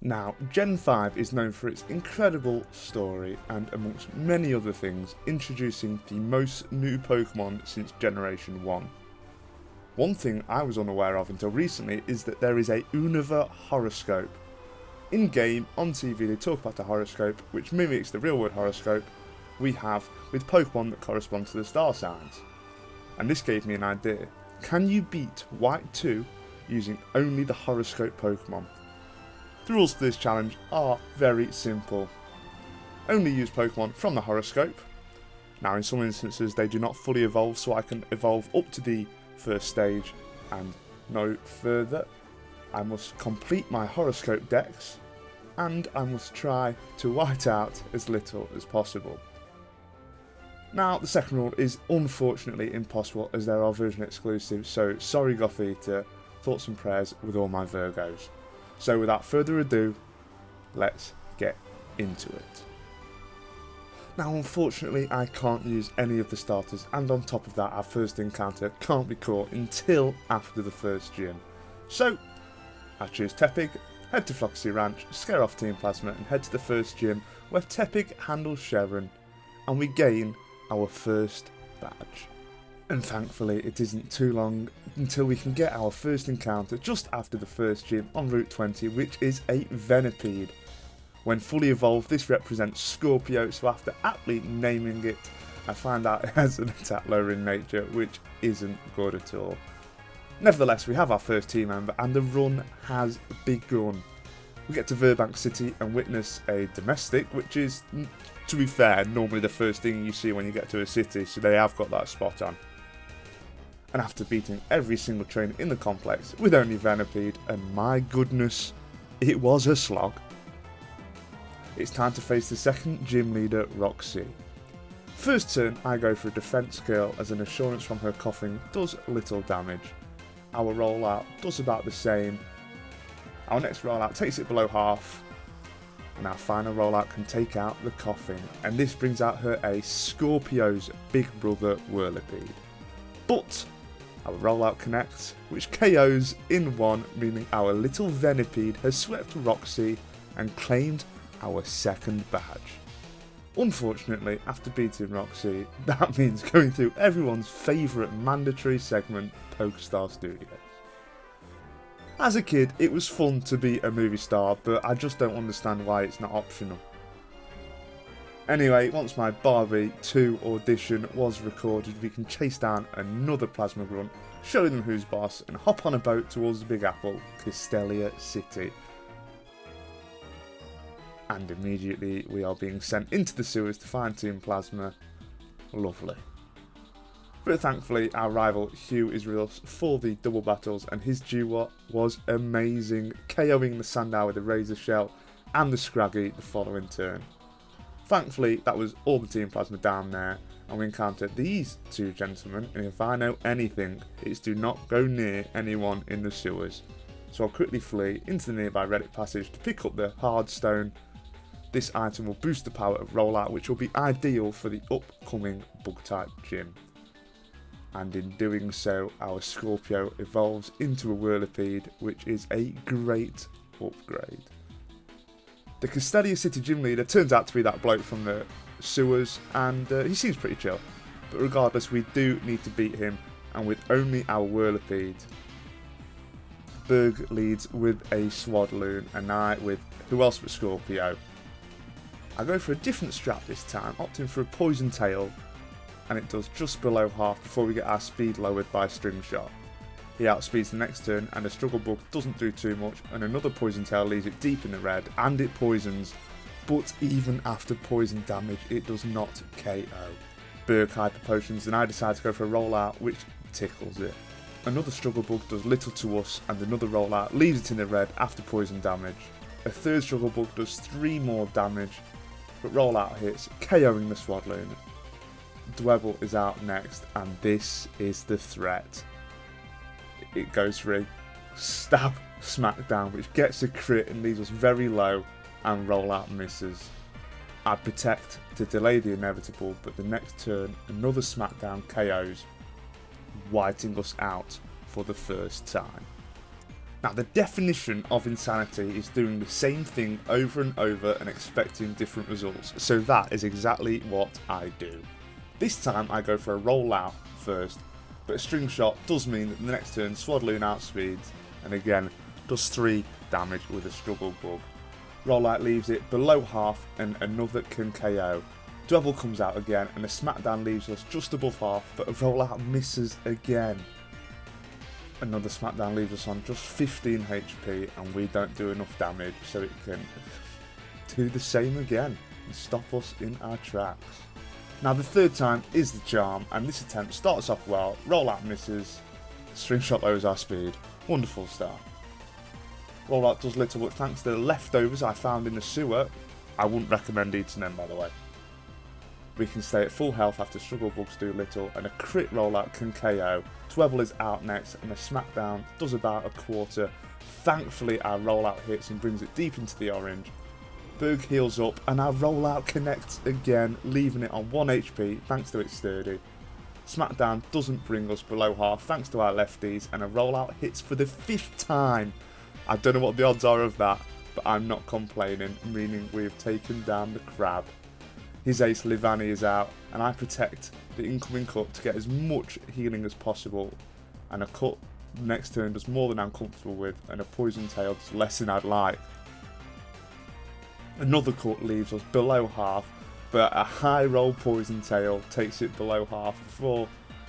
Now, Gen 5 is known for its incredible story and, amongst many other things, introducing the most new Pokémon since Generation 1. One thing I was unaware of until recently is that there is a Unova horoscope. In game, on TV, they talk about a horoscope which mimics the real world horoscope we have with Pokémon that correspond to the star signs. And this gave me an idea. Can you beat White 2 using only the horoscope Pokémon? The rules for this challenge are very simple. Only use Pokémon from the horoscope. Now in some instances they do not fully evolve, so I can evolve up to the first stage and no further. I must complete my horoscope decks and I must try to white out as little as possible. Now the second rule is unfortunately impossible as there are version exclusives, so sorry Gothita, thoughts and prayers with all my Virgos. So without further ado, let's get into it. Now unfortunately I can't use any of the starters, and on top of that our first encounter can't be caught until after the first gym. So I choose Tepig, head to Floxy Ranch, scare off Team Plasma and head to the first gym where Tepig handles Sharon and we gain our first badge. And thankfully it isn't too long until we can get our first encounter just after the first gym on Route 20, which is a Venipede. When fully evolved this represents Scorpio, so after aptly naming it I find out it has an attack lower in nature, which isn't good at all. Nevertheless, we have our first team member and the run has begun. We get to Verbank City and witness a domestic, which is, to be fair, normally the first thing you see when you get to a city, so they have got that spot on. And after beating every single trainer in the complex with only Venipede, and my goodness, it was a slog, it's time to face the second gym leader, Roxy. First turn, I go for a defense curl as an assurance from her coughing does little damage. Our rollout does about the same. Our next rollout takes it below half, and our final rollout can take out the coughing, and this brings out her a Scorpio's big brother Whirlipede. But our rollout connects, which KOs in one, meaning our little Venipede has swept Roxy and claimed our second badge. Unfortunately, after beating Roxy, that means going through everyone's favourite mandatory segment, Pokestar Studios. As a kid, it was fun to be a movie star, but I just don't understand why it's not optional. Anyway, once my Barbie 2 audition was recorded, we can chase down another Plasma Grunt, show them who's boss, and hop on a boat towards the Big Apple, Castelia City. And immediately we are being sent into the sewers to find Team Plasma. Lovely. But thankfully our rival Hugh is with us for the double battles, and his duo was amazing, KOing the Sandow with a Razor Shell and the Scraggy the following turn. Thankfully that was all the Team Plasma down there, and we encountered these two gentlemen, and if I know anything, it's do not go near anyone in the sewers. So I'll quickly flee into the nearby relic passage to pick up the hard stone. This item will boost the power of rollout, which will be ideal for the upcoming bug type gym. And in doing so, our Scorpio evolves into a Whirlipede, which is a great upgrade. The Castelia City gym leader turns out to be that bloke from the sewers, and he seems pretty chill. But regardless, we do need to beat him, and with only our Whirlipede. Berg leads with a Swadloon, and I with who else but Scorpio. I go for a different strat this time, opting for a Poison Tail, and it does just below half before we get our speed lowered by String Shot. He outspeeds the next turn, and a Struggle Bug doesn't do too much, and another Poison Tail leaves it deep in the red, and it poisons, but even after poison damage it does not KO. Berg Hyper Potions, and I decide to go for a rollout, which tickles it. Another Struggle Bug does little to us, and another rollout leaves it in the red after poison damage. A third Struggle Bug does 3 more damage, but rollout hits, KOing the Swadloon. Dwebble is out next, and this is the threat. It goes for a stab smackdown, which gets a crit and leaves us very low, and rollout misses. I protect to delay the inevitable, but the next turn another smackdown KOs, whiting us out for the first time. Now, the definition of insanity is doing the same thing over and over and expecting different results, so that is exactly what I do. This time I go for a roll out first, but a string shot does mean that the next turn Swadloon outspeeds, and again does 3 damage with a struggle bug. Roll out leaves it below half and another can KO. Dwebble comes out again and a smackdown leaves us just above half, but a roll out misses again. Another smackdown leaves us on just 15 HP and we don't do enough damage, so it can do the same again and stop us in our tracks. Now the third time is the charm, and this attempt starts off well, roll out misses, string shot lowers our speed. Wonderful start. Roll out does little, but thanks to the leftovers I found in the sewer, I wouldn't recommend eating them by the way. We can stay at full health after struggle bugs do little, and a crit rollout can KO. Dwebble is out next, and a smackdown does about a quarter. Thankfully our rollout hits and brings it deep into the orange. Berg heals up, and our rollout connects again, leaving it on 1 HP thanks to its sturdy. Smackdown doesn't bring us below half thanks to our lefties, and a rollout hits for the 5th time. I don't know what the odds are of that, but I'm not complaining, meaning we have taken down the crab. His ace Livani is out, and I protect the incoming cut to get as much healing as possible, and a cut next turn does more than I'm comfortable with, and a poison tail does less than I'd like. Another cut leaves us below half, but a high roll poison tail takes it below half before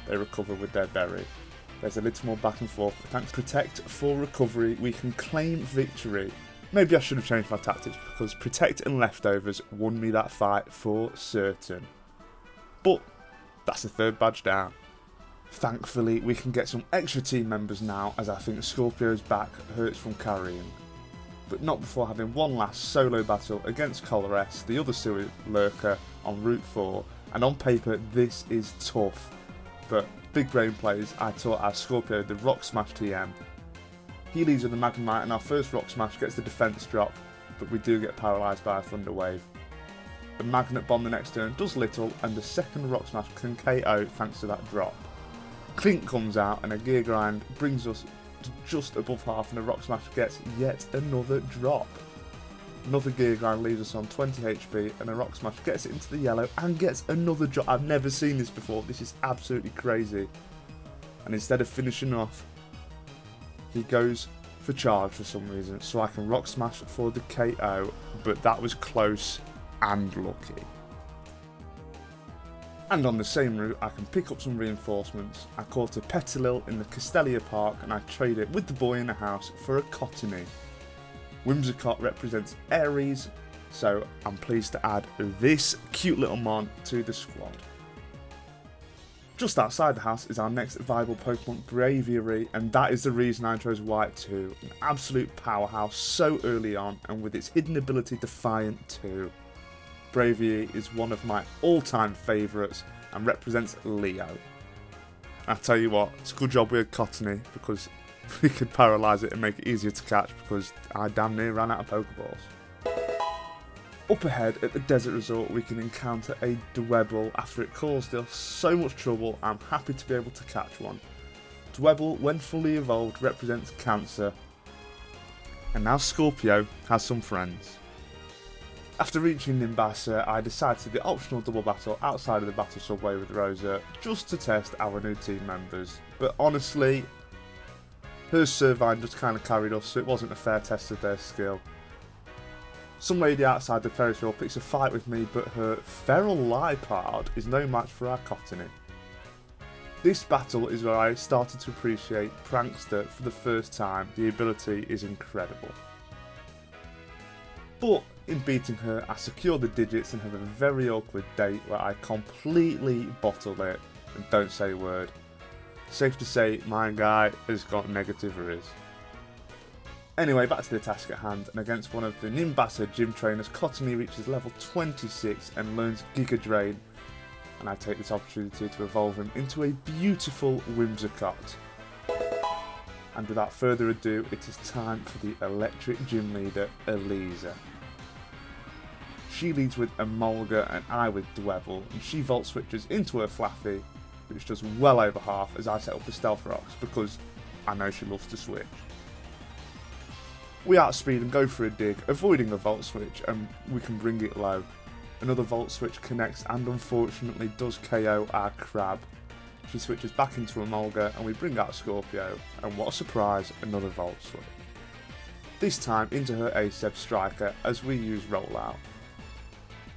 they recover with their berry. There's a little more back and forth, but thanks to Protect for recovery we can claim victory. Maybe I should have changed my tactics, because Protect and Leftovers won me that fight for certain. But that's the 3rd badge down. Thankfully we can get some extra team members now, as I think Scorpio's back hurts from carrying. But not before having one last solo battle against Colores, the other sewer lurker on Route 4, and on paper this is tough. But big brain plays, I taught our Scorpio the Rock Smash TM. He leads with the Magnemite, and our first Rock Smash gets the defense drop, but we do get paralysed by a Thunder Wave. The Magnet Bomb the next turn does little, and the second Rock Smash can KO thanks to that drop. Clink comes out, and a Gear Grind brings us to just above half, and a Rock Smash gets yet another drop. Another Gear Grind leaves us on 20 HP, and a Rock Smash gets it into the yellow and gets another drop. I've never seen this before, this is absolutely crazy. And instead of finishing off, he goes for charge for some reason, so I can Rock Smash for the KO, but that was close and lucky. And on the same route I can pick up some reinforcements. I caught a Petilil in the Castelia Park, and I trade it with the boy in the house for a Cottony. Whimsicott represents Aries, so I'm pleased to add this cute little mon to the squad. Just outside the house is our next viable Pokemon, Braviary, and that is the reason I chose White 2. An absolute powerhouse so early on, and with its hidden ability Defiant too. Braviary is one of my all-time favourites and represents Leo. I tell you what, it's a good job we had Cottony, because we could paralyse it and make it easier to catch, because I damn near ran out of Pokeballs. Up ahead at the Desert Resort we can encounter a Dwebble. After it caused us so much trouble, I'm happy to be able to catch one. Dwebble, when fully evolved, represents Cancer, and now Scorpio has some friends. After reaching Nimbasa, I decided to do the optional double battle outside of the battle subway with Rosa, just to test our new team members. But honestly, her Servine just kind of carried us, so it wasn't a fair test of their skill. Some lady outside the Ferris wheel picks a fight with me, but her Feral Liepard is no match for our Cottony. This battle is where I started to appreciate Prankster for the first time. The ability is incredible. But in beating her, I secure the digits and have a very awkward date where I completely bottle it and don't say a word. Safe to say, my guy has got negative riz. Anyway, back to the task at hand, and against one of the Nimbasa gym trainers, Cottony reaches level 26 and learns Giga Drain, and I take this opportunity to evolve him into a beautiful Whimsicott. And without further ado, it is time for the electric gym leader, Elisa. She leads with Emolga and I with Dwebble, and she Volt switches into her Flaffy, which does well over half as I set up the Stealth Rocks, because I know she loves to switch. We outspeed and go for a dig, avoiding a Volt Switch, and we can bring it low. Another Volt Switch connects and unfortunately does KO our Crab. She switches back into Emolga and we bring out Scorpio, and what a surprise, another Volt Switch. This time into her ace Zeb Striker as we use Rollout.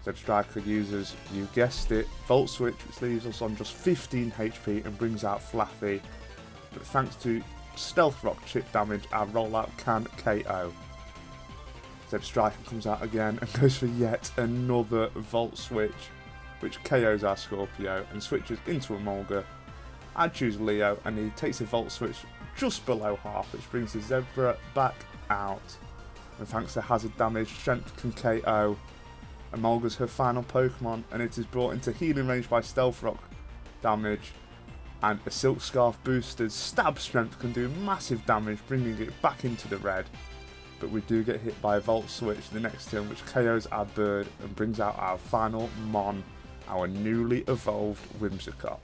Zeb Striker uses, you guessed it, Volt Switch, which leaves us on just 15 HP and brings out Flaffy, but thanks to Stealth Rock chip damage, our Rollout can KO. Zeb Striker comes out again and goes for yet another Volt Switch, which KOs our Scorpio and switches into Emolga. I choose Leo and he takes a Volt Switch just below half, which brings the Zebra back out. And thanks to hazard damage, Strength can KO. Emolga's her final Pokemon and it is brought into healing range by Stealth Rock damage. And a Silk Scarf boosted Stab Strength can do massive damage, bringing it back into the red. But we do get hit by a Volt Switch the next turn, which KOs our Bird and brings out our final Mon, our newly evolved Whimsicott.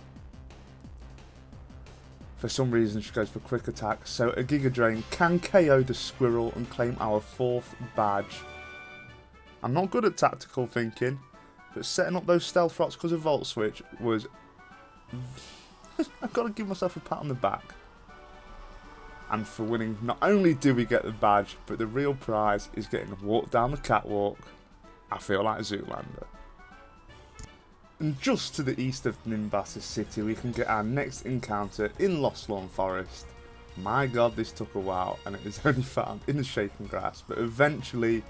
For some reason she goes for Quick Attack, so a Giga Drain can KO the Squirrel and claim our 4th badge. I'm not good at tactical thinking, but setting up those Stealth Rocks because of Volt Switch was... I've got to give myself a pat on the back. And for winning, not only do we get the badge, but the real prize is getting a walk down the catwalk. I feel like Zoolander. And just to the east of Nimbasa City, we can get our next encounter in Lost Lawn Forest. My god, this took a while, and it is only found in the shaken grass, but eventually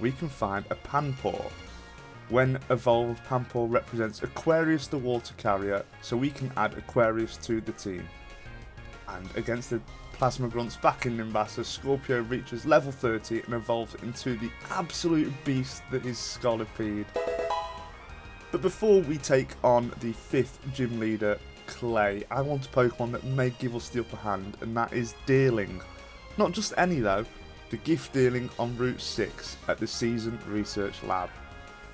we can find a Panpour. When evolved, Panpour represents Aquarius the Water Carrier, so we can add Aquarius to the team. And against the Plasma Grunts back in Nimbasa, Scorpio reaches level 30 and evolves into the absolute beast that is Scolipede. But before we take on the 5th gym leader, Clay, I want a Pokemon that may give us the upper hand, and that is Deerling. Not just any though, the gift Deerling on Route 6 at the Season Research Lab.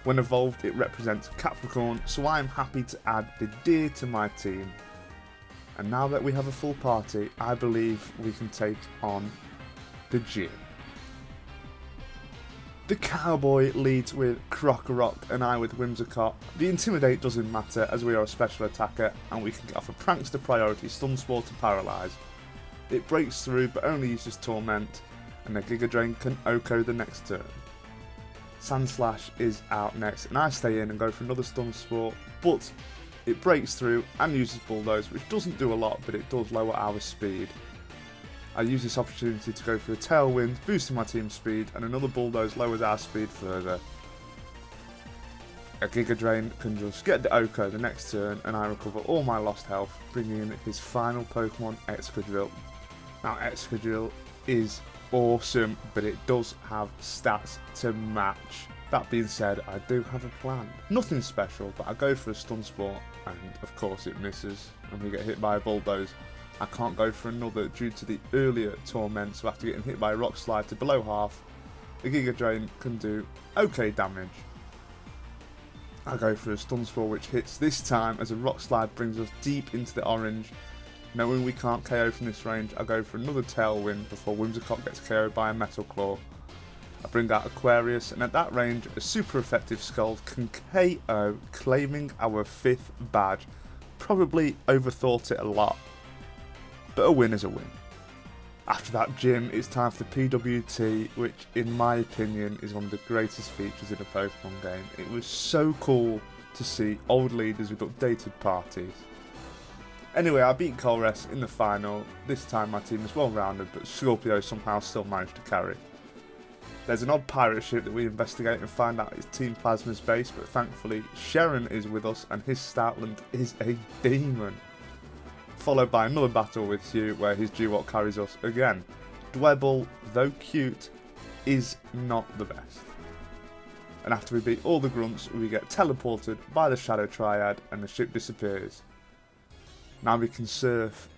When evolved, it represents Capricorn, so I am happy to add the deer to my team. And now that we have a full party, I believe we can take on the gym. The Cowboy leads with Krokorok and I with Whimsicott. The Intimidate doesn't matter as we are a special attacker and we can get off a Prankster priority Stun Spore to Paralyze. It breaks through but only uses Torment, and the Giga Drain can OHKO the next turn. Sandslash is out next and I stay in and go for another Stun Spore, but it breaks through and uses Bulldoze, which doesn't do a lot but it does lower our speed. I use this opportunity to go for a Tailwind, boosting my team's speed, and another Bulldoze lowers our speed further. A Giga Drain can just get the OHKO the next turn and I recover all my lost health, bringing in his final Pokemon, Excadrill. Now Excadrill is awesome, but it does have stats to match. That being said, I do have a plan. Nothing special, but I go for a Stun Spore, and of course it misses, and we get hit by a Bulldoze. I can't go for another due to the earlier Torment, so after getting hit by a Rock Slide to below half, the Giga Drain can do okay damage. I go for a Stun Spore which hits this time as a Rock Slide brings us deep into the orange. Knowing we can't KO from this range, I go for another Tailwind before Whimsicott gets KO'd by a Metal Claw. I bring out Aquarius, and at that range, a super effective Scald can KO, claiming our 5th badge. Probably overthought it a lot, but a win is a win. After that gym, it's time for the PWT, which in my opinion is one of the greatest features in a Pokemon game. It was so cool to see old leaders with updated parties. Anyway, I beat Colress in the final. This time my team is well rounded, but Scorpio somehow still managed to carry. There's an odd pirate ship that we investigate and find out is Team Plasma's base, but thankfully Sharon is with us and his Stoutland is a demon. Followed by another battle with Hugh where his Duwop carries us again. Dwebble, though cute, is not the best. And after we beat all the grunts, we get teleported by the Shadow Triad and the ship disappears. Now we can surf.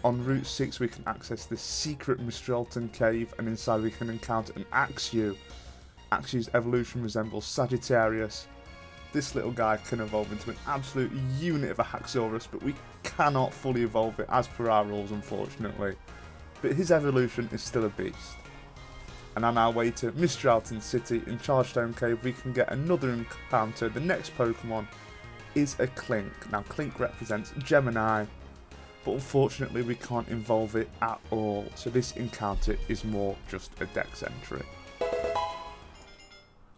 On Route 6 we can access the secret Mistralton cave, and inside we can encounter an Axew. Axew's evolution resembles Sagittarius. This little guy can evolve into an absolute unit of a Haxorus, but we cannot fully evolve it as per our rules, unfortunately. But his evolution is still a beast. And on our way to Mistralton City in Chargestone Cave, we can get another encounter. The next Pokemon is a Clink. Now Clink represents Gemini, but unfortunately we can't evolve it at all, so this encounter is more just a dex entry.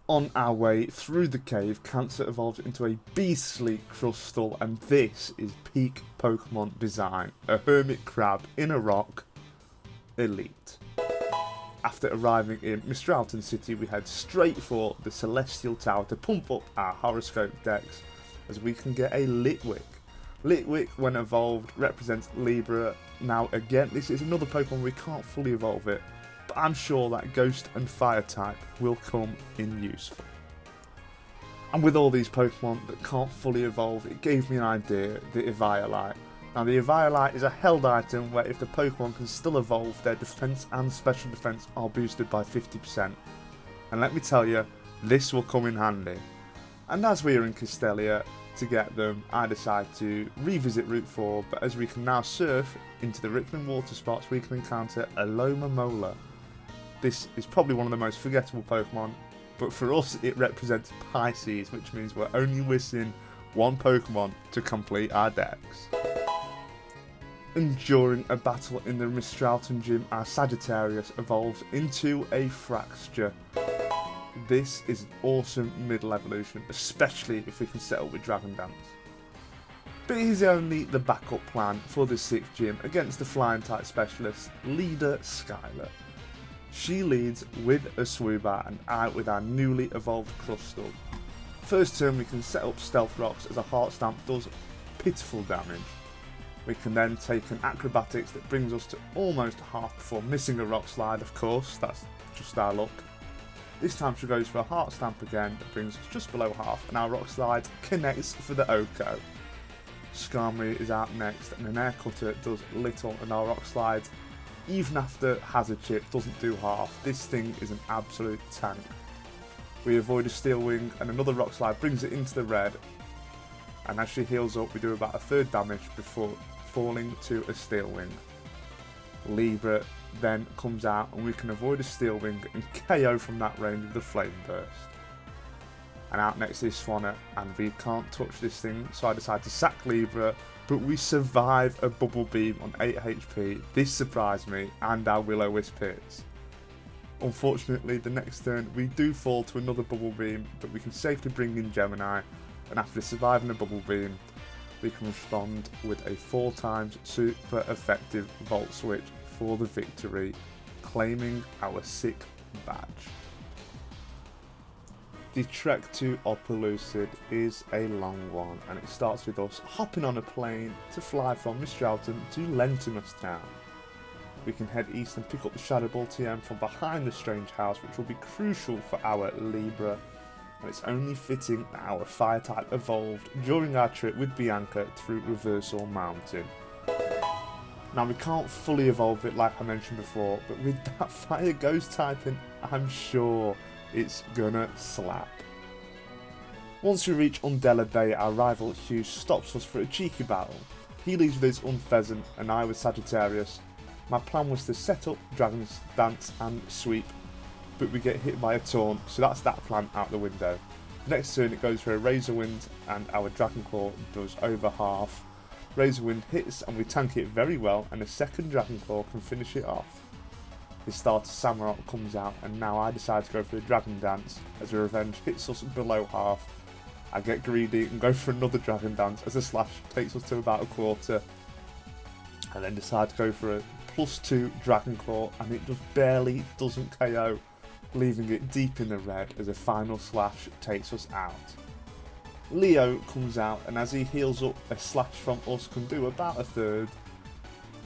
On our way through the cave, Cancer evolves into a beastly Crustle, and this is peak Pokemon design. A hermit crab in a rock. Elite. After arriving in Mistralton City, we head straight for the Celestial Tower to pump up our horoscope decks, as we can get a Litwick. Litwick, when evolved, represents Libra. Now again, this is another Pokemon we can't fully evolve it, but I'm sure that Ghost and Fire type will come in useful. And with all these Pokemon that can't fully evolve, it gave me an idea, the Eviolite. Now the Eviolite is a held item where if the Pokemon can still evolve, their defense and special defense are boosted by 50%. And let me tell you, this will come in handy. And as we are in Castelia, to get them, I decide to revisit Route 4, but as we can now surf into the Rippling water spots, we can encounter a Lomomola. This is probably one of the most forgettable Pokemon, but for us it represents Pisces, which means we're only missing one Pokemon to complete our decks. And during a battle in the Mistralton gym, our Sagittarius evolves into a Fraxture. This is an awesome middle evolution, especially if we can set up with Dragon Dance. But here's only the backup plan for the 6th gym against the flying type specialist, Leader Skylar. She leads with a Swoobat and I with our newly evolved Crustle. First turn we can set up Stealth Rocks as a Heart Stamp does pitiful damage. We can then take an Acrobatics that brings us to almost half before missing a Rock Slide, of course, that's just our luck. This time she goes for a Heart Stamp again that brings us just below half, and our Rock Slide connects for the Oko. Skarmory is out next, and an Air Cutter does little, and our Rock Slide, even after Hazard Chip, doesn't do half. This thing is an absolute tank. We avoid a Steel Wing, and another Rock Slide brings it into the red, and as she heals up we do about a third damage before falling to a Steel Wing. Libra then comes out and we can avoid a Steel Wing and KO from that range with the Flame Burst. And out next is Swanna, and we can't touch this thing, so I decide to sack Libra, but we survive a Bubble Beam on 8 HP. This surprised me, and our Will-O-Wisp hits. Unfortunately, the next turn we do fall to another Bubble Beam, but we can safely bring in Gemini, and after surviving a Bubble Beam, we can respond with a 4 times super effective Volt Switch for the victory, claiming our 6th badge. The trek to Opelucid is a long one, and it starts with us hopping on a plane to fly from Mistralton to Lentimus Town. We can head east and pick up the Shadow Ball TM from behind the Strange House, which will be crucial for our Libra, and it's only fitting that our Fire type evolved during our trip with Bianca through Reversal Mountain. Now we can't fully evolve it like I mentioned before, but with that Fire Ghost typing, I'm sure it's gonna slap. Once we reach Undella Bay, our rival Hugh stops us for a cheeky battle. He leaves with his Unpheasant and I with Sagittarius. My plan was to set up Dragon's Dance and Sweep, but we get hit by a Taunt, so that's that plan out the window. Next turn it goes for a Razor Wind and our Dragon Claw does over half. Razor Wind hits and we tank it very well, and a second Dragon Claw can finish it off. His starter Samurott comes out, and now I decide to go for a Dragon Dance as a revenge hits us below half. I get greedy and go for another Dragon Dance as a slash takes us to about a quarter, and then decide to go for a +2 Dragon Claw, and it just barely doesn't KO, leaving it deep in the red as a final slash takes us out. Leo comes out, and as he heals up, a slash from us can do about a third.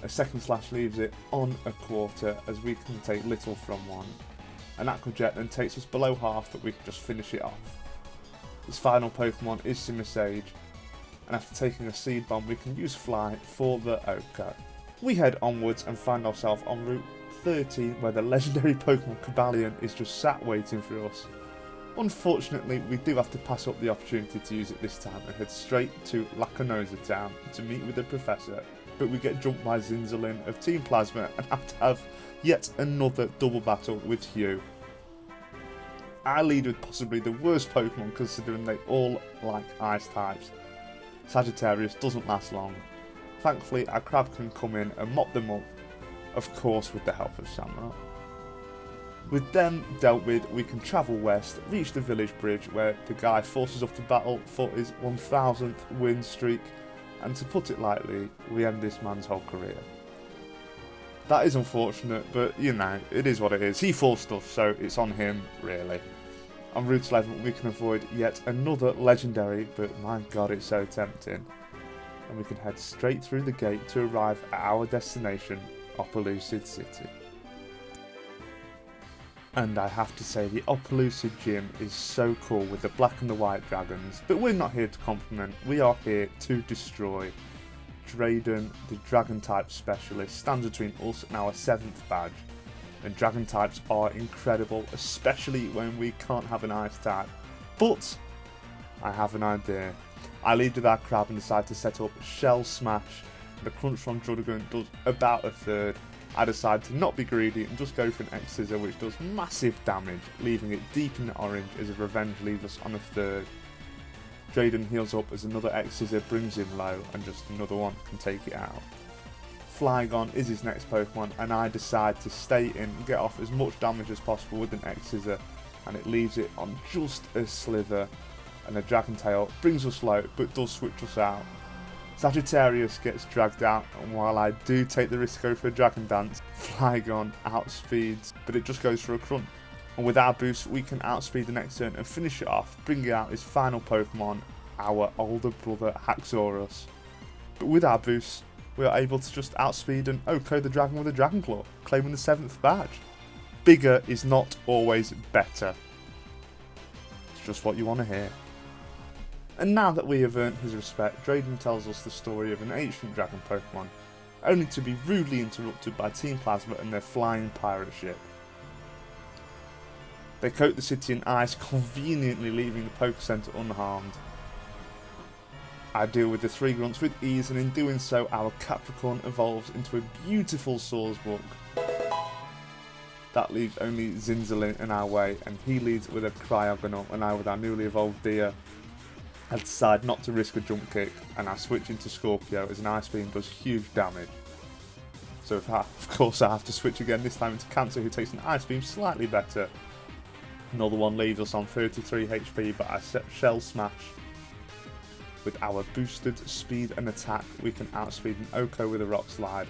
A second slash leaves it on a quarter as we can take little from one. An Aqua Jet then takes us below half, but we can just finish it off. His final Pokemon is Simisage, and after taking a Seed Bomb we can use Fly for the Oko. We head onwards and find ourselves on Route 13 where the legendary Pokemon Cobalion is just sat waiting for us. Unfortunately, we do have to pass up the opportunity to use it this time and head straight to Lacunosa Town to meet with the Professor, but we get jumped by Zinzalin of Team Plasma and have to have yet another double battle with Hugh. I lead with possibly the worst Pokemon considering they all like ice types. Sagittarius doesn't last long. Thankfully our Crab can come in and mop them up, of course with the help of Shamrock. With them dealt with, we can travel west, reach the village bridge where the guy forces us to battle for his 1000th win streak, and to put it lightly, we end this man's whole career. That is unfortunate, but you know, it is what it is. He forced stuff, so it's on him, really. On Route 11 we can avoid yet another legendary, but my god it's so tempting. And we can head straight through the gate to arrive at our destination, Opelucid City. And I have to say the Opelucid gym is so cool with the black and the white dragons, but we're not here to compliment, we are here to destroy. Drayden, the dragon type specialist, stands between us and our 7th badge, and dragon types are incredible, especially when we can't have an ice type. But I have an idea. I lead with our Crab and decide to set up Shell Smash. The crunch from Druddigon does about a third. I decide to not be greedy and just go for an X-Scissor which does massive damage, leaving it deep in the orange as a revenge leaves us on a third. Drayden heals up as another X-Scissor brings him low and just another one can take it out. Flygon is his next Pokemon and I decide to stay in and get off as much damage as possible with an X-Scissor, and it leaves it on just a slither, and a Dragon Tail brings us low but does switch us out. Sagittarius gets dragged out, and while I do take the risk to go for a Dragon Dance, Flygon outspeeds, but it just goes for a Crunch. And with our boost we can outspeed the next turn and finish it off, bringing out his final Pokemon, our older brother Haxorus. But with our boost we are able to just outspeed and OHKO the dragon with a Dragon Claw, claiming the 7th badge. Bigger is not always better. It's just what you want to hear. And now that we have earned his respect, Drayden tells us the story of an ancient dragon Pokemon, only to be rudely interrupted by Team Plasma and their flying pirate ship. They coat the city in ice, conveniently leaving the Poke Center unharmed. I deal with the 3 grunts with ease, and in doing so our Capricorn evolves into a beautiful Swordsbook. That leaves only Zinzalin in our way, and he leads with a Cryogonal, and I with our newly evolved Deer. I decide not to risk a jump kick, and I switch into Scorpio as an Ice Beam does huge damage. So of course I have to switch again, this time into Cancer, who takes an Ice Beam slightly better. Another one leaves us on 33 HP, but I set Shell Smash. With our boosted speed and attack, we can outspeed an OHKO with a Rock Slide.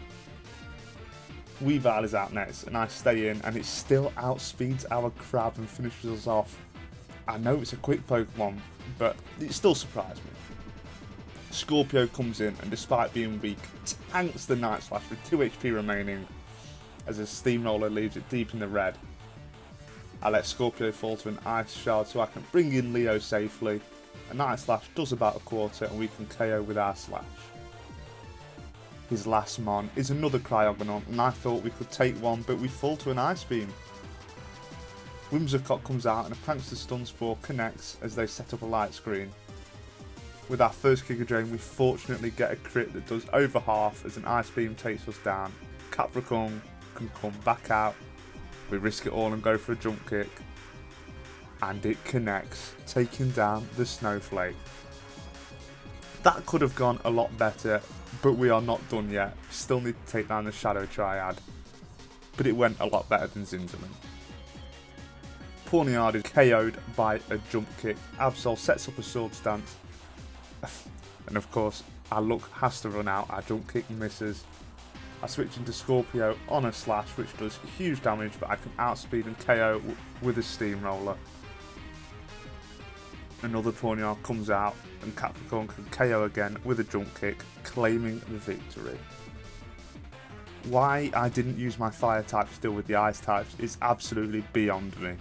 Weavile is out next, and I stay in, and it still outspeeds our Crab and finishes us off. I know it's a quick Pokemon, but it still surprised me. Scorpio comes in, and despite being weak, tanks the Night Slash with 2 HP remaining, as a Steamroller leaves it deep in the red. I let Scorpio fall to an Ice Shard so I can bring in Leo safely. A Night Slash does about a quarter, and we can KO with our Slash. His last Mon is another Cryogonal, and I thought we could take one, but we fall to an Ice Beam. Whimsicott comes out and a Prankster Stun Spore connects as they set up a light screen. With our first Giga Drain we fortunately get a crit that does over half as an Ice Beam takes us down. Capricorn can come back out, we risk it all and go for a jump kick. And it connects, taking down the Snowflake. That could have gone a lot better, but we are not done yet. Still need to take down the Shadow Triad. But it went a lot better than Zinzalin. Pawniard is KO'd by a jump kick. Absol sets up a Sword Stance. And of course, our luck has to run out. Our jump kick misses. I switch into Scorpio on a Slash, which does huge damage, but I can outspeed and KO with a Steamroller. Another Pawniard comes out, and Capricorn can KO again with a jump kick, claiming the victory. Why I didn't use my Fire type still with the Ice types is absolutely beyond me.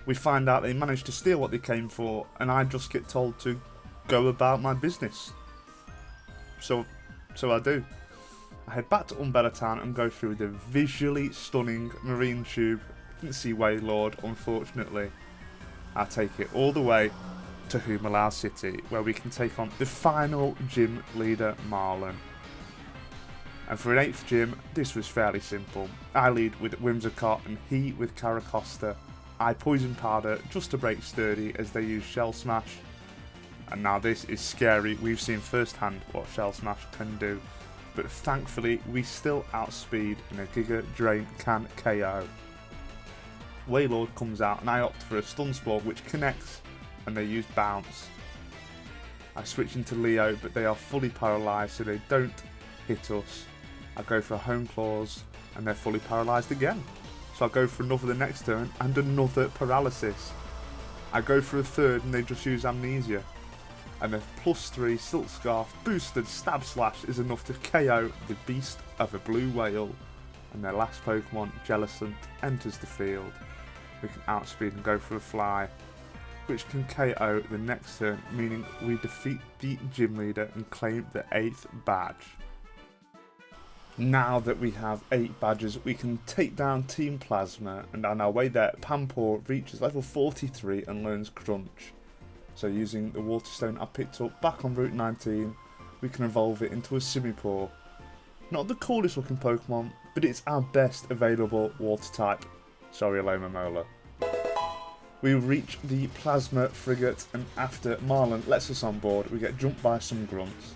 We find out they managed to steal what they came for, and I just get told to go about my business. So I do. I head back to Umbella Town and go through the visually stunning Marine Tube. Didn't see Waylord, unfortunately. I take it all the way to Humalau City, where we can take on the final gym leader, Marlon. And for an 8th gym, this was fairly simple. I lead with Whimsicott and he with Caracosta. I Poison Powder just to break Sturdy as they use Shell Smash. And now this is scary, we've seen firsthand what Shell Smash can do. But thankfully we still outspeed and a Giga Drain can KO. Wailord comes out and I opt for a Stun Spore which connects and they use Bounce. I switch into Leo but they are fully paralysed so they don't hit us. I go for a Home Claws and they're fully paralysed again. So I go for another the next turn and another paralysis. I go for a third and they just use Amnesia. And a +3 Silk Scarf boosted Stab Slash is enough to KO the beast of a blue whale. And their last Pokemon, Jellicent, enters the field. We can outspeed and go for a Fly, which can KO the next turn, meaning we defeat the gym leader and claim the 8th badge. Now that we have 8 badges, we can take down Team Plasma, and on our way there, Pampor reaches level 43 and learns Crunch. So using the Waterstone I picked up back on Route 19, we can evolve it into a Simipour. Not the coolest looking Pokemon, but it's our best available water type. Sorry, Alomomola. We reach the Plasma Frigate, and after Marlon lets us on board, we get jumped by some grunts.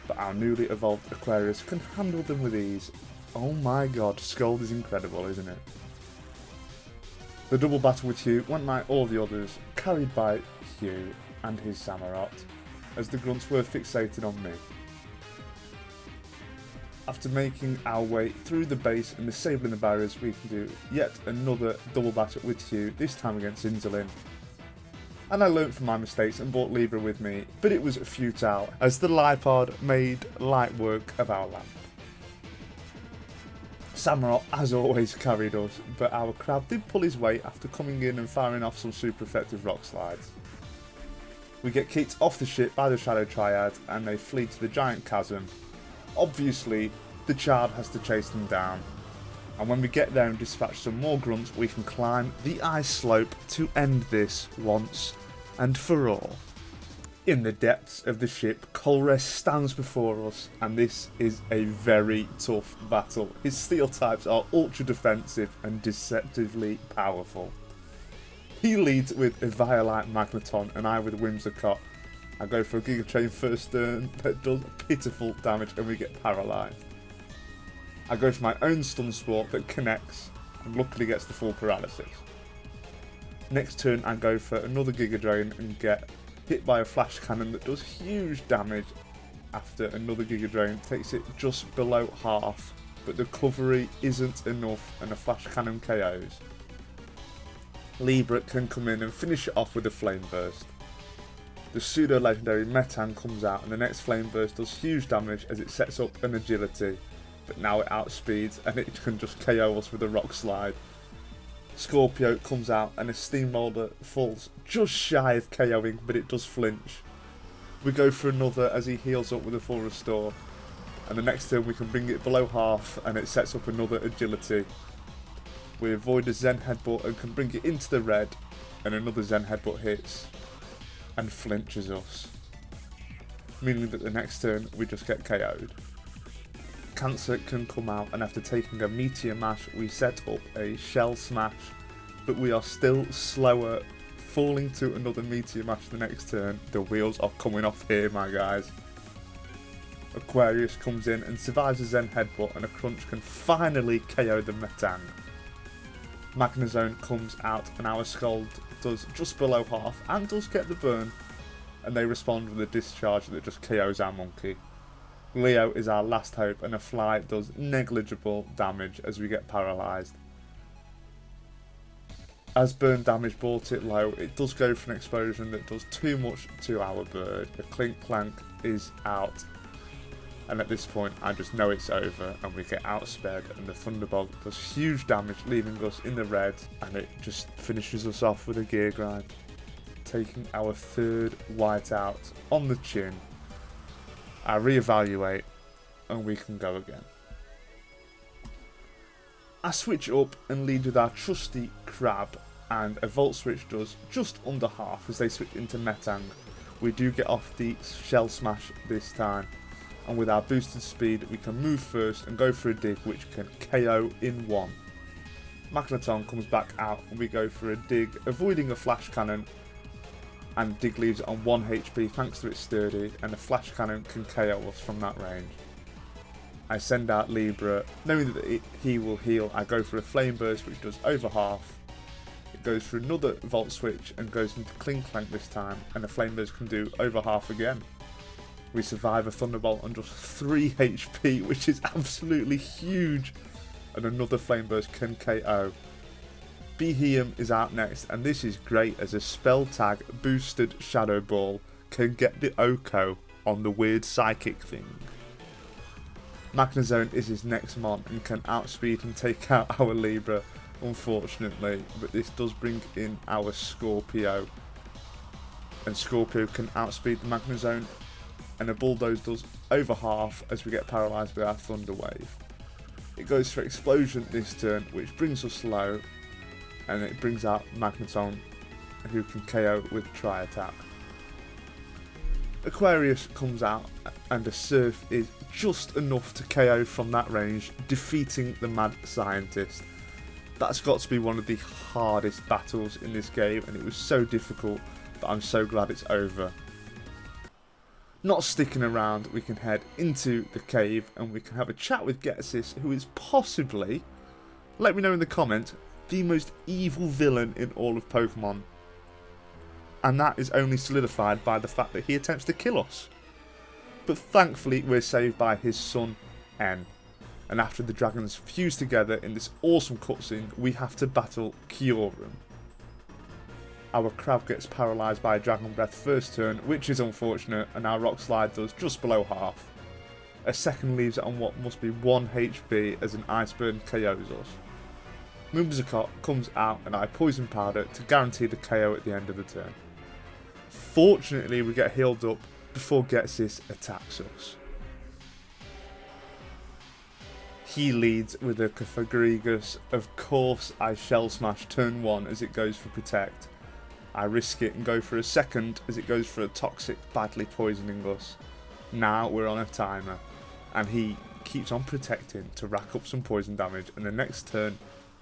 But our newly evolved Aquarius can handle them with ease. Oh my god, Scold is incredible, isn't it? The double battle with Hugh went like all the others, carried by Hugh and his Samurott, as the grunts were fixated on me. After making our way through the base and disabling the barriers, we can do yet another double battle with Hugh, this time against Inzolin. And I learnt from my mistakes and brought Libra with me, but it was futile, as the Lipard made light work of our lamp. Samurott, as always, carried us, but our Crab did pull his weight after coming in and firing off some super effective rock slides. We get kicked off the ship by the Shadow Triad, and they flee to the giant chasm. Obviously, the Chard has to chase them down. And when we get there and dispatch some more grunts, we can climb the ice slope to end this once and for all. In the depths of the ship, Colress stands before us, and this is a very tough battle. His steel types are ultra defensive and deceptively powerful. He leads with a Violite Magneton and I with Whimsicott. I go for a Giga Chain first turn that does pitiful damage and we get paralysed. I go for my own Stun Spore that connects and luckily gets the full paralysis. Next turn I go for another Giga Drain and get hit by a Flash Cannon that does huge damage after another Giga Drain takes it just below half, but the recovery isn't enough and a Flash Cannon KOs. Libra can come in and finish it off with a Flame Burst. The pseudo-legendary Metang comes out and the next Flame Burst does huge damage as it sets up an Agility, but now it outspeeds and it can just KO us with a Rock Slide. Scorpio comes out and a Steamroller falls just shy of KOing, but it does flinch. We go for another as he heals up with a full restore, and the next turn we can bring it below half and it sets up another Agility. We avoid a Zen Headbutt and can bring it into the red, and another Zen Headbutt hits and flinches us, meaning that the next turn we just get KO'd. Cancer can come out, and after taking a Meteor Mash we set up a Shell Smash, but we are still slower, falling to another Meteor Mash the next turn. The wheels are coming off here, my guys. Aquarius comes in and survives a Zen Headbutt, and a Crunch can finally KO the Metang. Magnezone comes out and our Scald does just below half and does get the burn, and they respond with a Discharge that just KOs our Monkey. Leo is our last hope and a Fly does negligible damage as we get paralysed. As burn damage brought it low, it does go for an explosion that does too much to our bird. The Clink Clank is out, and at this point I just know it's over and we get outsped, and the Thunderbolt does huge damage leaving us in the red, and it just finishes us off with a Gear Grind, taking our third whiteout on the chin. I reevaluate and we can go again. I switch up and lead with our trusty Crab, and a Volt Switch does just under half as they switch into Metang. We do get off the Shell Smash this time, and with our boosted speed we can move first and go for a dig which can KO in one. Magneton comes back out and we go for a dig, avoiding a flash cannon, and dig leaves it on 1 HP thanks to its sturdy, and a flash cannon can KO us from that range. I send out Libra, knowing that he will heal. I go for a Flame Burst which does over half. It goes for another Volt Switch and goes into Cling Clank this time, and the Flame Burst can do over half again. We survive a Thunderbolt on just 3 HP, which is absolutely huge, and another Flame Burst can KO. Beheeyem is out next, and this is great as a spell tag boosted Shadow Ball can get the Oko on the weird psychic thing. Magnezone is his next mon and can outspeed and take out our Libra, unfortunately, but this does bring in our Scorpio, and Scorpio can outspeed the Magnezone, and a Bulldoze does over half as we get paralysed by our Thunder Wave. It goes for Explosion this turn, which brings us low, and it brings out Magneton, who can KO with Tri-Attack. Aquarius comes out, and a Surf is just enough to KO from that range, defeating the Mad Scientist. That's got to be one of the hardest battles in this game, and it was so difficult that I'm so glad it's over. Not sticking around, we can head into the cave and we can have a chat with Getsis, who is possibly, let me know in the comments, the most evil villain in all of Pokemon. And that is only solidified by the fact that he attempts to kill us. But thankfully we're saved by his son, N. And after the dragons fuse together in this awesome cutscene, we have to battle Kyurem. Our Crab gets paralysed by a Dragon Breath first turn, which is unfortunate, and our Rock Slide does just below half. A second leaves it on what must be 1 HP as an Ice Burn KOs us. Whimsicott comes out and I Poison Powder to guarantee the KO at the end of the turn. Fortunately we get healed up before Getsis attacks us. He leads with a Cofagrigus. Of course I Shell Smash turn 1 as it goes for Protect. I risk it and go for a second as it goes for a Toxic, badly poisoning us. Now we're on a timer, and he keeps on protecting to rack up some poison damage, and the next turn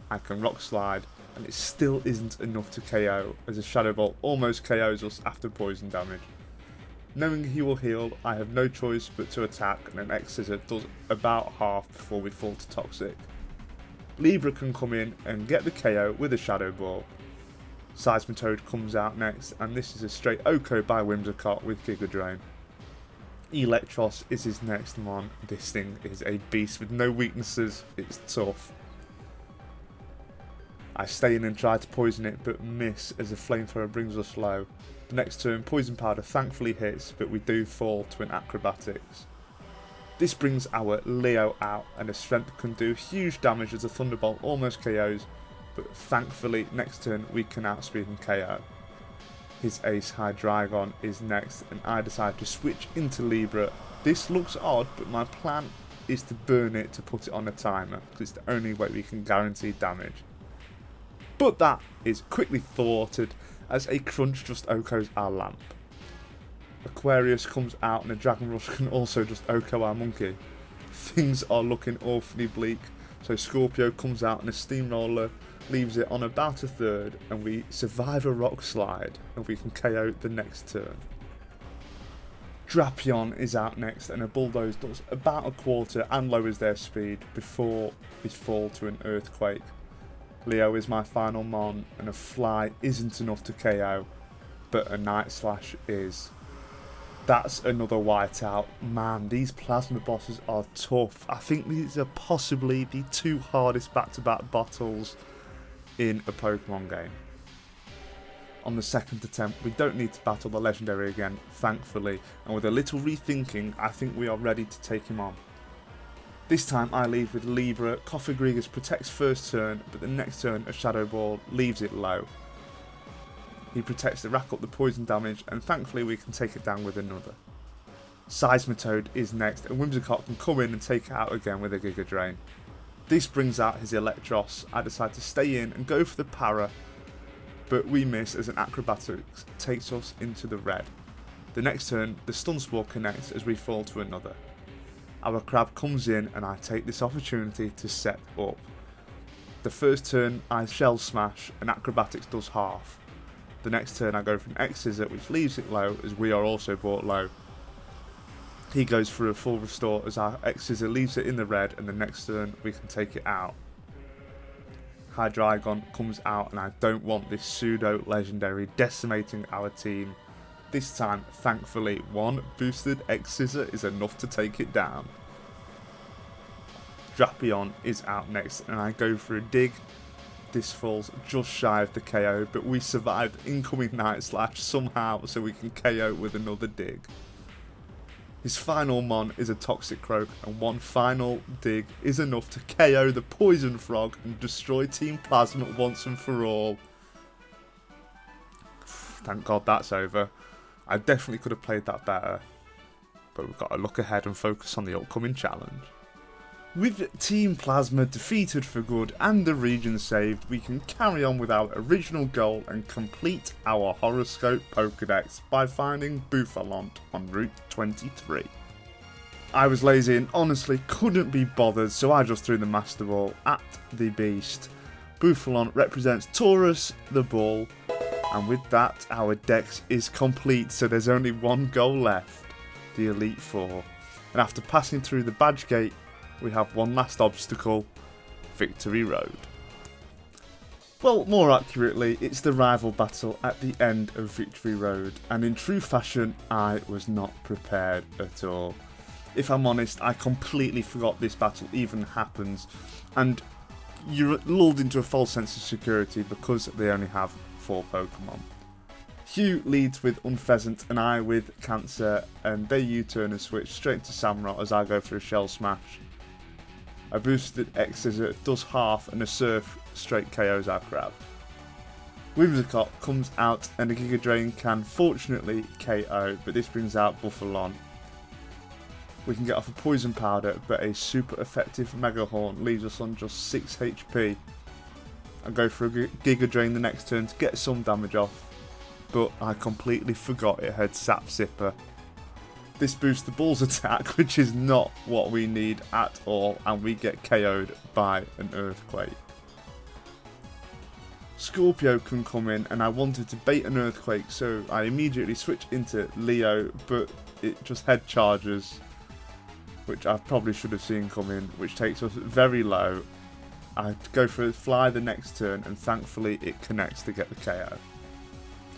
I can Rock Slide, and it still isn't enough to KO as a Shadow Bolt almost KOs us after poison damage. Knowing he will heal, I have no choice but to attack, and an X-Scissor does about half before we fall to Toxic. Libra can come in and get the KO with a Shadow Ball. Seismitoad comes out next, and this is a straight Oko by Whimsicott with Giga Drain. Electros is his next mon. This thing is a beast with no weaknesses, it's tough. I stay in and try to poison it, but miss as a Flamethrower brings us low. The next turn, Poison Powder thankfully hits, but we do fall to an Acrobatics. This brings our Leo out, and a Strength can do huge damage as a Thunderbolt almost KOs, but thankfully next turn we can outspeed and KO. His Ace Hydreigon is next, and I decide to switch into Libra. This looks odd, but my plan is to burn it to put it on a timer, because it's the only way we can guarantee damage. But that is quickly thwarted as a Crunch just Okos our Lamp. Aquarius comes out and a Dragon Rush can also just Oko our Monkey. Things are looking awfully bleak, so Scorpio comes out and a Steamroller leaves it on about a third, and we survive a Rock Slide and we can KO the next turn. Drapion is out next, and a Bulldoze does about a quarter and lowers their speed before we fall to an Earthquake. Leo is my final mon, and a Fly isn't enough to KO, but a Night Slash is. That's another whiteout. Man, these Plasma bosses are tough. I think these are possibly the 2 hardest back-to-back battles in a Pokemon game. On the second attempt, we don't need to battle the Legendary again, thankfully, and with a little rethinking, I think we are ready to take him on. This time I lead with Libra. Cofagrigus protects first turn, but the next turn a Shadow Ball leaves it low. He protects to rack up the poison damage, and thankfully we can take it down with another. Seismitoad is next, and Whimsicott can come in and take it out again with a Giga Drain. This brings out his Electros. I decide to stay in and go for the Para, but we miss as an Acrobatics takes us into the red. The next turn, the Stun Spore connects as we fall to another. Our crab comes in and I take this opportunity to set up. The first turn I shell smash and acrobatics does half. The next turn I go for an X scissor which leaves it low as we are also brought low. He goes for a full restore as our X scissor leaves it in the red, and the next turn we can take it out. Hydreigon comes out and I don't want this pseudo legendary decimating our team. This time, thankfully, one boosted X scissor is enough to take it down. Drapion is out next and I go for a dig. This falls just shy of the KO, but we survived incoming Night Slash somehow, so we can KO with another dig. His final mon is a Toxic Croak, and one final dig is enough to KO the Poison Frog and destroy Team Plasma once and for all. Thank God that's over. I definitely could have played that better, but we've got to look ahead and focus on the upcoming challenge. With Team Plasma defeated for good and the region saved, we can carry on with our original goal and complete our horoscope Pokédex by finding Bouffalont on Route 23. I was lazy and honestly couldn't be bothered, so I just threw the Master Ball at the beast. Bouffalont represents Taurus, the bull, and with that our dex is complete, so there's only one goal left, the Elite Four. And after passing through the badge gate, we have one last obstacle, Victory Road. Well, more accurately, it's the rival battle at the end of Victory Road, and in true fashion, I was not prepared at all. If I'm honest, I completely forgot this battle even happens, and you're lulled into a false sense of security because they only have 4 Pokemon. Hugh leads with Unpheasant and I with Cancer, and they U-turn and switch straight to Samurott as I go for a Shell Smash. A boosted X Scissor does half and a Surf straight KOs our crab. Whimsicott comes out and a Giga Drain can fortunately KO, but this brings out Bouffalont. We can get off a Poison Powder, but a super effective Mega Horn leaves us on just 6 HP. I go for a Giga Drain the next turn to get some damage off, but I completely forgot it had Sap Sipper. This boosts the Bull's attack, which is not what we need at all, and we get KO'd by an Earthquake. Scorpio can come in, and I wanted to bait an Earthquake, so I immediately switch into Leo, but it just head charges, which I probably should have seen come in, which takes us very low. I go for a Fly the next turn, and thankfully it connects to get the KO.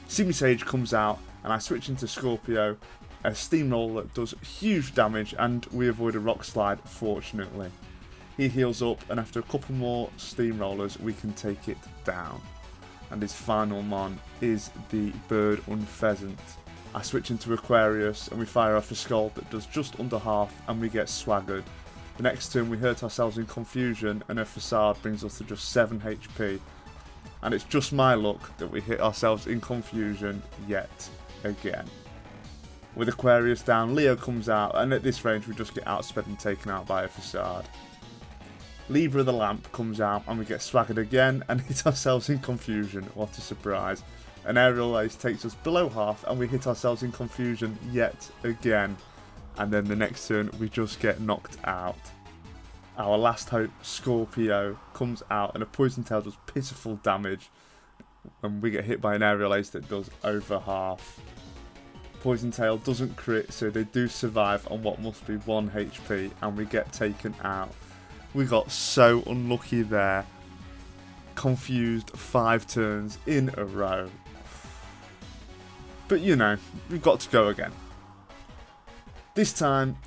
Simisage comes out, and I switch into Scorpio. A Steamroller does huge damage, and we avoid a Rock Slide, fortunately. He heals up, and after a couple more Steamrollers, we can take it down. And his final mon is the Bird Unpheasant. I switch into Aquarius, and we fire off a Scald that does just under half, and we get swaggered. The next turn, we hurt ourselves in Confusion, and a Facade brings us to just 7 HP. And it's just my luck that we hit ourselves in Confusion yet again. With Aquarius down, Leo comes out, and at this range we just get outsped and taken out by a Facade. Libra the Lamp comes out, and we get swaggered again and hit ourselves in Confusion. What a surprise. An Aerial Ace takes us below half, and we hit ourselves in Confusion yet again. And then the next turn we just get knocked out. Our last hope, Scorpio, comes out, and a Poison Tail does pitiful damage, and we get hit by an Aerial Ace that does over half. Poison Tail doesn't crit, so they do survive on what must be 1 HP, and we get taken out. We got so unlucky there. Confused 5 turns in a row. But you know, we've got to go again. This time,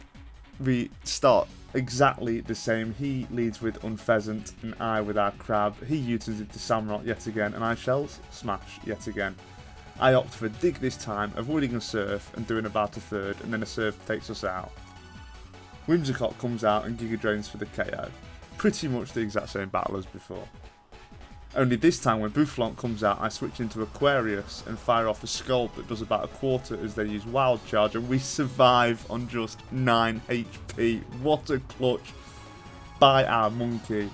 we start exactly the same. He leads with Unpheasant, and I with our Crab. He U-turns into Samurott yet again, and I Shells Smash yet again. I opt for Dig this time, avoiding a Surf and doing about a third, and then a Surf takes us out. Whimsicott comes out and Giga Drains for the KO. Pretty much the exact same battle as before. Only this time when Bouffalont comes out, I switch into Aquarius and fire off a Scald that does about a quarter as they use Wild Charge, and we survive on just 9 HP. What a clutch by our monkey.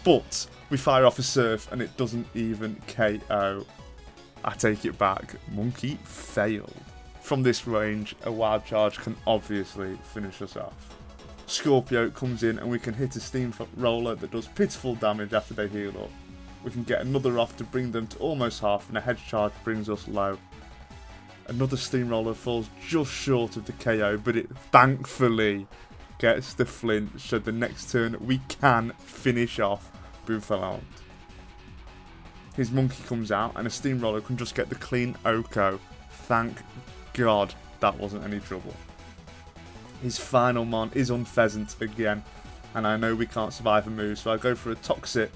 But we fire off a Surf and it doesn't even KO. I take it back, monkey failed. From this range, a Wild Charge can obviously finish us off. Scorpio comes in and we can hit a steamroller that does pitiful damage after they heal up. We can get another off to bring them to almost half, and a hedge charge brings us low. Another steamroller falls just short of the KO, but it thankfully gets the flinch, so the next turn we can finish off Buffalant. His monkey comes out and a steamroller can just get the clean Oko. Thank God that wasn't any trouble. His final mon is Unpheasant again, and I know we can't survive a move, so I go for a Toxic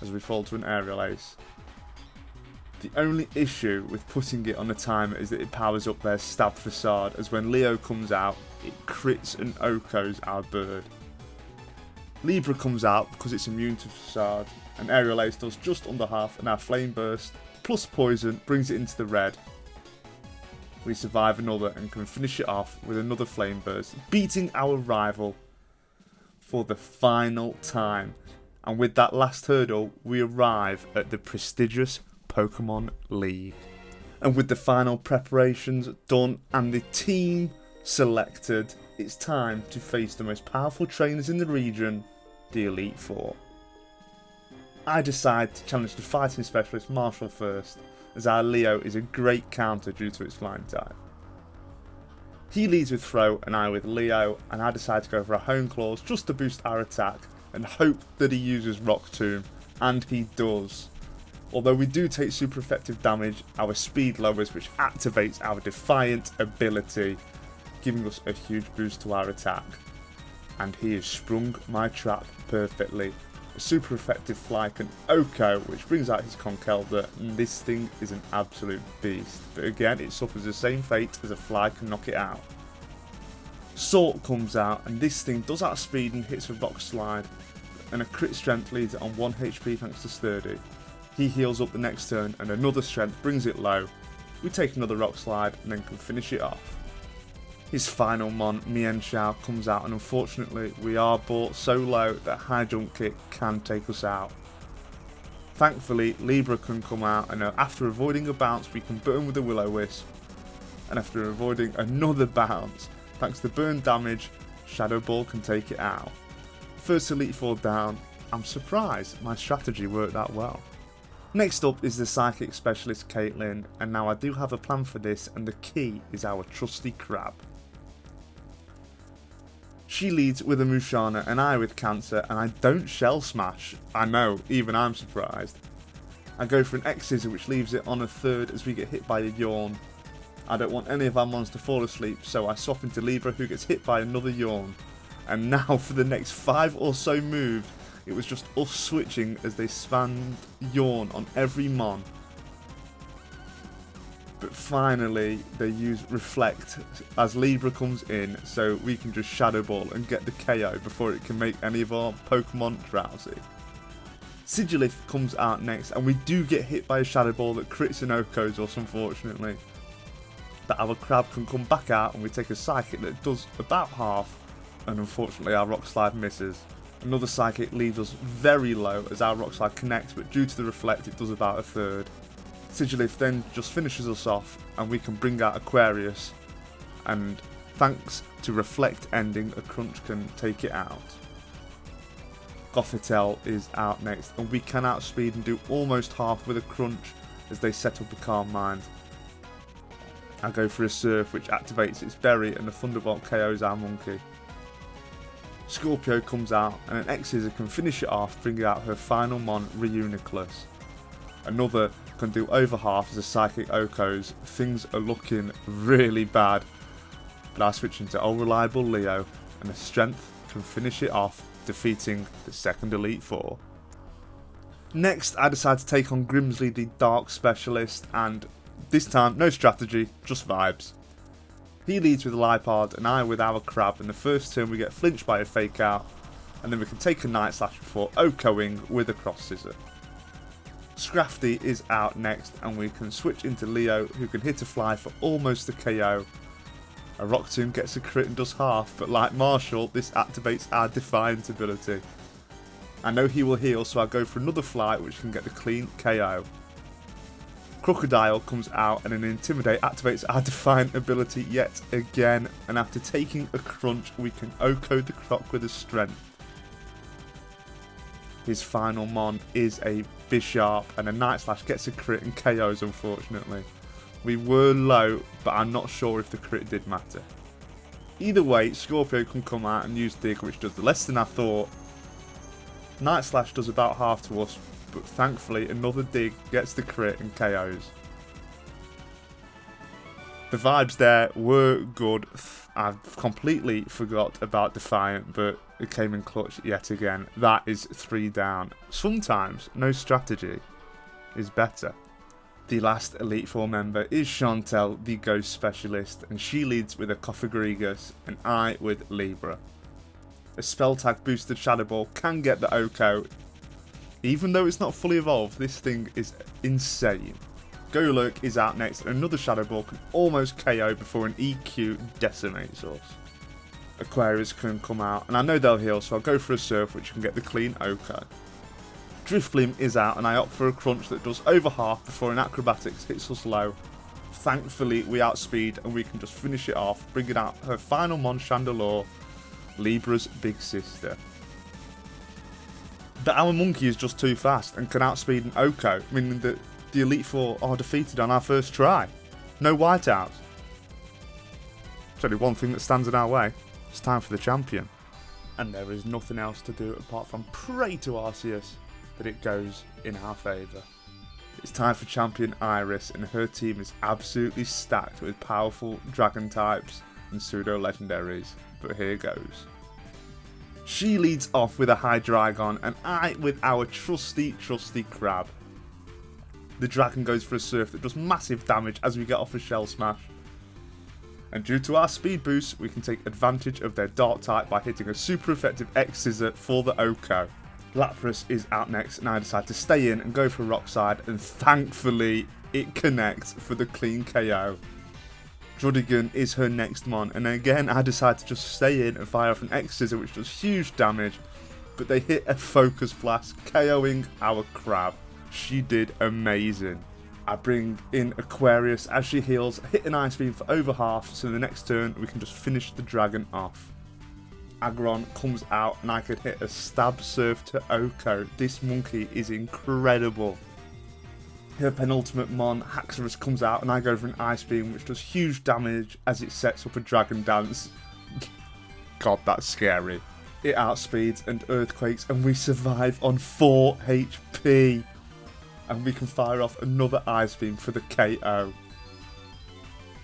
as we fall to an Aerial Ace. The only issue with putting it on a timer is that it powers up their Stab Facade, as when Leo comes out, it crits and Okos our bird. Libra comes out because it's immune to Facade, and Aerial Ace does just under half, and our Flame Burst plus Poison brings it into the red. We survive another and can finish it off with another Flame Burst, beating our rival for the final time. And with that last hurdle, we arrive at the prestigious Pokémon League. And with the final preparations done and the team selected, it's time to face the most powerful trainers in the region, the Elite Four. I decide to challenge the fighting specialist Marshall first, as our Leo is a great counter due to its flying type. He leads with Throw and I with Leo, and I decide to go for a Hone Claws just to boost our attack and hope that he uses Rock Tomb, and he does. Although we do take super effective damage, our speed lowers, which activates our Defiant ability, giving us a huge boost to our attack. And he has sprung my trap perfectly. A super effective Flycan Oko, which brings out his Conkeldurr, and this thing is an absolute beast. But again, it suffers the same fate as a Fly can knock it out. Salt comes out, and this thing does outspeed and hits a Rock Slide, and a crit strength leaves it on 1 HP thanks to Sturdy. He heals up the next turn, and another strength brings it low. We take another Rock Slide, and then can finish it off. His final mon, Mienshao, comes out, and unfortunately we are brought so low that High Jump Kick can take us out. Thankfully, Libra can come out, and after avoiding a bounce we can burn with a Will-O-Wisp, and after avoiding another bounce, thanks to burn damage, Shadow Ball can take it out. First Elite Four down. I'm surprised my strategy worked that well. Next up is the Psychic Specialist Caitlyn, and now I do have a plan for this, and the key is our trusty Crab. She leads with a Mushana and I with Cancer, and I don't Shell Smash. I know, even I'm surprised. I go for an X-Scissor, which leaves it on a third as we get hit by a Yawn. I don't want any of our mons to fall asleep, so I swap into Libra, who gets hit by another Yawn. And now for the next 5 or so moves, it was just us switching as they spammed Yawn on every mon. But finally, they use Reflect as Libra comes in, so we can just Shadow Ball and get the KO before it can make any of our Pokemon drowsy. Sigilith comes out next, and we do get hit by a Shadow Ball that crits and Okos us, unfortunately. But our Crab can come back out, and we take a Psychic that does about half, and unfortunately our Rock Slide misses. Another Psychic leaves us very low as our Rock Slide connects, but due to the Reflect it does about a third. Sigilith then just finishes us off, and we can bring out Aquarius, and thanks to Reflect ending, a Crunch can take it out. Gothitelle is out next, and we can outspeed and do almost half with a Crunch as they set up a Calm Mind. I go for a Surf, which activates its Berry, and the Thunderbolt KOs our Monkey. Scorpio comes out, and an X-Scissor can finish it off, bringing out her final mon, Reuniclus. Another can do over half as a Psychic Okos. Things are looking really bad, but I switch into Old Reliable Leo, and the Strength can finish it off, defeating the second Elite Four. Next, I decide to take on Grimsley, the Dark Specialist, and this time no strategy, just vibes. He leads with Lipard and I with our Crab, and the first turn we get flinched by a Fake Out, and then we can take a Night Slash before Okoing with a Cross Scissor. Scrafty is out next, and we can switch into Leo, who can hit a Fly for almost a KO. A Rock Tomb gets a crit and does half, but like Marshall, this activates our Defiant ability. I know he will heal, so I go for another Fly, which can get the clean KO. Crocodile comes out and an Intimidate activates our Defiant ability yet again, and after taking a crunch we can OHKO the Croc with a Strength. His final mon is a Bisharp, and a Night Slash gets a crit and KOs unfortunately. We were low, but I'm not sure if the crit did matter. Either way, Scorpio can come out and use Dig, which does less than I thought. Night Slash does about half to us, but thankfully another Dig gets the crit and KOs. The vibes there were good. I've completely forgot about Defiant, but it came in clutch yet again. That is 3 down. Sometimes no strategy is better. The last Elite Four member is Chantel, the Ghost Specialist, and she leads with a Coffagrigus and I with Libra. A spell tag boosted Shadow Ball can get the OHKO. Even though it's not fully evolved, this thing is insane. Golurk is out next, and another Shadow Ball can almost KO before an EQ decimates us. Aquarius can come out, and I know they'll heal, so I'll go for a Surf, which can get the clean OHKO. Drifblim is out, and I opt for a Crunch that does over half before an Acrobatics hits us low. Thankfully, we outspeed, and we can just finish it off, bringing out her final mon, Chandelure, Libra's big sister. But our monkey is just too fast and can outspeed an OHKO, meaning that the Elite Four are defeated on our first try. No whiteouts. There's only one thing that stands in our way. It's time for the champion. And there is nothing else to do apart from pray to Arceus that it goes in our favour. It's time for champion Iris, and her team is absolutely stacked with powerful dragon types and pseudo legendaries. But here goes. She leads off with a Hydreigon, and I with our trusty Crab. The dragon goes for a Surf that does massive damage as we get off a Shell Smash. And due to our speed boost, we can take advantage of their Dark type by hitting a super effective X-Scissor for the OHKO. Lapras is out next, and I decide to stay in and go for Rock Slide, and thankfully it connects for the clean KO. Druddigon is her next mon, and again I decide to just stay in and fire off an X-Scissor which does huge damage, but they hit a Focus Blast, KOing our Crab. She did amazing. I bring in Aquarius as she heals, hit an Ice Beam for over half, so the next turn we can just finish the dragon off. Aggron comes out and I could hit a Stab Surf to OHKO. This monkey is incredible. Her penultimate mon, Haxorus, comes out and I go for an Ice Beam which does huge damage as it sets up a Dragon Dance. God, that's scary. It outspeeds and Earthquakes, and we survive on 4 HP. And we can fire off another Ice Beam for the KO.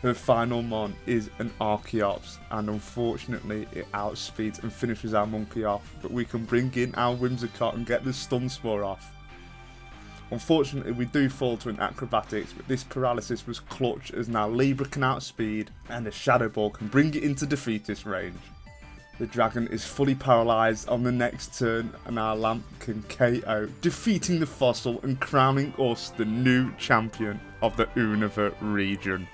Her final mon is an Archeops, and unfortunately it outspeeds and finishes our monkey off, but we can bring in our Whimsicott and get the Stun Spore off. Unfortunately we do fall to an Acrobatics, but this paralysis was clutch as now Libra can outspeed and a Shadow Ball can bring it into defeatist range. The dragon is fully paralysed on the next turn, and our Lamp can KO, defeating the Fossil and crowning us the new champion of the Unova region.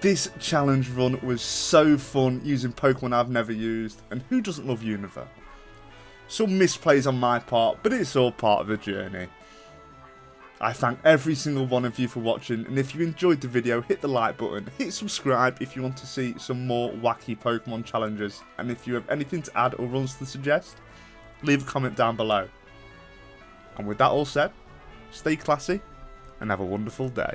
This challenge run was so fun using Pokemon I've never used, and who doesn't love Unova? Some misplays on my part, but it's all part of the journey. I thank every single one of you for watching, and if you enjoyed the video, hit the like button, hit subscribe if you want to see some more wacky Pokemon challenges, and if you have anything to add or runs to suggest, leave a comment down below. And with that all said, stay classy and have a wonderful day.